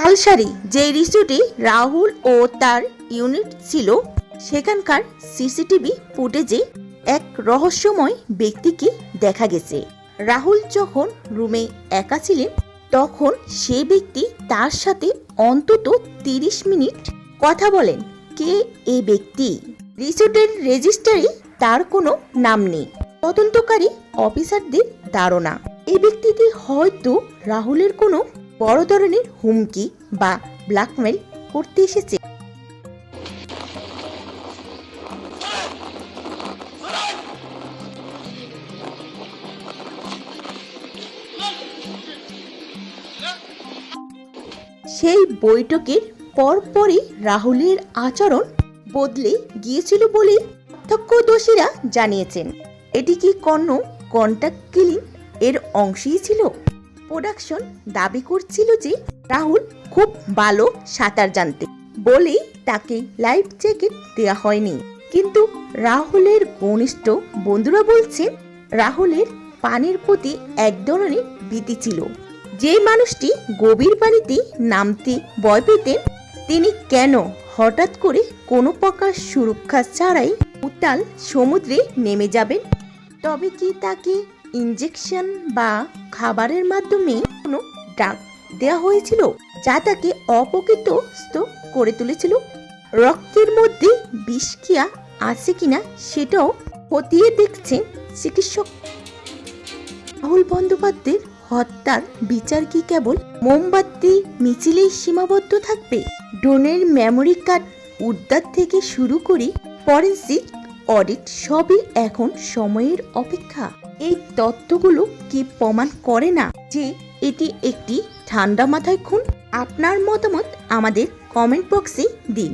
তালসারি যে রিসোর্টে রাহুল ও তার ইউনিট ছিল সেখানকার সিসিটিভি ফুটেজে এক রহস্যময় ব্যক্তিকে দেখা গেছে। রাহুল যখন রুমে একা ছিলেন তখন সে ব্যক্তি তার সাথে অন্তত 30 মিনিট কথা বলেন। কে এ ব্যক্তি? রিসোর্টের রেজিস্টারে তার কোনো নাম নেই। তদন্তকারী অফিসারদের ধারণা এই ব্যক্তিটি হয়তো রাহুলের কোনো বড় ধরনের হুমকি বা ব্ল্যাকমেল করতে এসেছে। সেই বৈঠকের পরপরই রাহুলের আচরণ বদলে গিয়েছিল বলে প্রত্যক্ষদর্শীরা জানিয়েছেন। এটি কি কোনো কন্ট্যাক্ট কিলিং এর অংশই ছিল? প্রোডাকশন দাবি করছিল যে রাহুল খুব ভালো সাঁতার জানতেন বলেই তাকে লাইফ জ্যাকেট দেওয়া হয়নি। কিন্তু রাহুলের ঘনিষ্ঠ বন্ধুরা বলছে রাহুলের পানির প্রতি এক ধরনের ভীতি ছিল। যে মানুষটি গভীর পানিতে নামতে ভয় পেতেন তিনি কেন হঠাৎ করে কোনো প্রকার সুরক্ষা ছাড়াই উত্তাল সমুদ্রে নেমে যাবেন? তবে কি তাকে ইনজেকশন বা খাবারের মাধ্যমে কোনো ড্রাগ দেওয়া হয়েছিল যা তাকে অপকৃতস্থ করে তুলেছিল? রক্তের মধ্যে বিষক্রিয়া আছে কিনা সেটাও খতিয়ে দেখছেন চিকিৎসক। রাহুল বন্দ্যোপাধ্যায়ের হত্যার বিচার কি কেবল মোমবাতি মিছিলেই সীমাবদ্ধ থাকবে? ড্রোনের মেমোরি কার্ড উদ্ধার থেকে শুরু করে ফরেনসিক অডিট সবই এখন সময়ের অপেক্ষা। এই তথ্যগুলো কি প্রমাণ করে না যে এটি একটি ঠান্ডা মাথায় খুন? আপনার মতামত আমাদের কমেন্ট বক্সে দিন।